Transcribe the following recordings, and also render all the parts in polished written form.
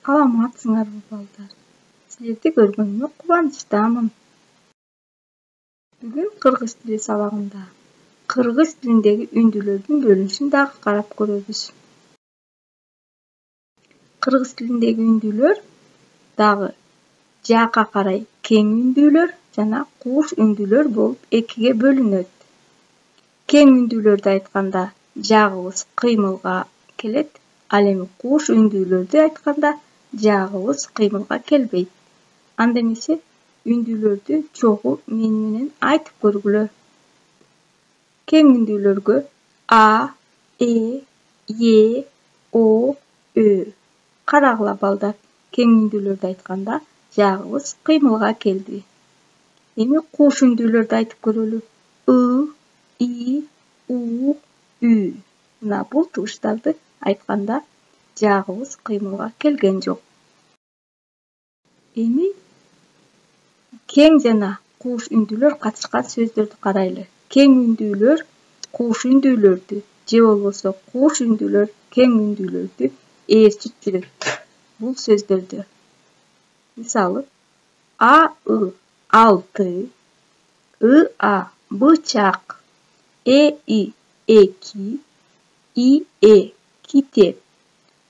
Саламатсыңарбы балдар? Силерди көргөнүмө кубанычтамын. Бүгүн кыргыз тили сабагында кыргыз тилиндеги үндүүлөрдүн бөлүнүшүн дагы карап көрөбүз. Кыргыз тилиндеги үндүүлөр дагы жаакка карай кең үндүүлөр жана кууш үндүүлөр болуп экиге бөлүнөт. Кең үндүүлөрдү айтканда жаагыбыз кыймылга келет, ал эми кууш үндүүлөрдү айтканда жаагыбыз кыймылга келбейт. Анда эмесе үндүүлөрдү чогуу менен айтып көргүлө. Кең үндүүлөргө А, Э, Е, О, Ö. Карагыла балдар, кең үндүүлөрдү айтканда жаагыбыз кыймылга келди. Эми кууш үндүүлөрдү айтып көрөлү. И, У, Ü. Мына бул тугуштарды айтканда жаагыбыз кыймылга келген жок. Эми кең жана кууш үндүүлөр катышкан сөздөрдү карайлы. Кең үндүүлөр кууш үндүүлөрдү же болбосо кууш үндүүлөр кең үндүүлөрдү ээрчип жүрөт. Бул сөздөрдү. Мисалы, А-ы алты, И-а бычак, Э-и эки, И-э китеп,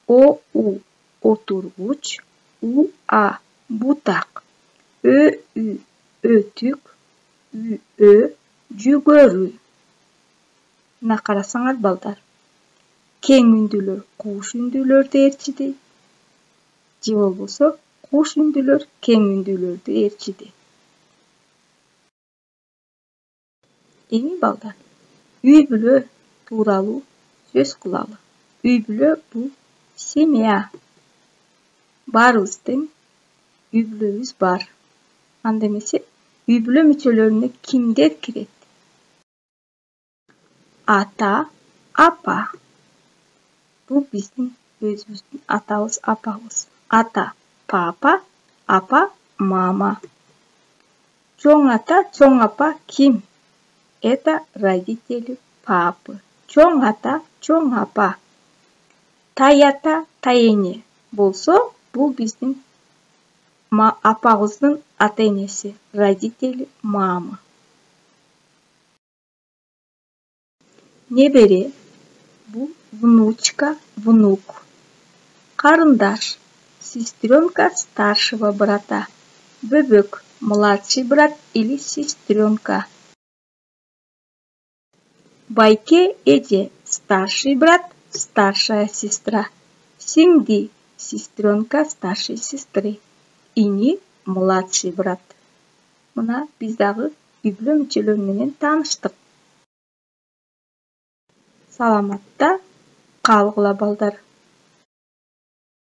О-у отургуч, У-а бутак, Ö-ü өтүк, Ü-ö жүгөрү. Мына карасаңар балдар, кең үндүүлөр кууш үндүүлөрдү ээрчиди же болбосо кууш үндүүлөр кең үндүүлөрдү ээрчиди. Эми балдар, үй бүлө тууралуу сөз кылалы. Үй бүлө бул семья. Баарыбыздын үй бүлөбүз бар. Анда эмесе үй бүлө мүчөлөрүнө кимдер кирет? Ата, апа. Бул биздин өзүбүздүн атабыз, апабыз. Ата папа, апа мама. Чоң ата, чоң апа ким? Это родители папы. Чоң ата, чоң апа. Тай ата, тай эне болсо, бул биздин апабыздын ата энеси, родители мамы. Небере бул внучка, внук. Карындаш, сестренка старшего брата. Бөбөк, младший брат или сестренка. Байке, эже, старший брат, старшая сестра. Сиңди, сестренка старшей сестры. Ини, младший брат. Мына биз дагы үй бүлө мүчөлөрү менен тааныштык. Саламатта калгыла балдар.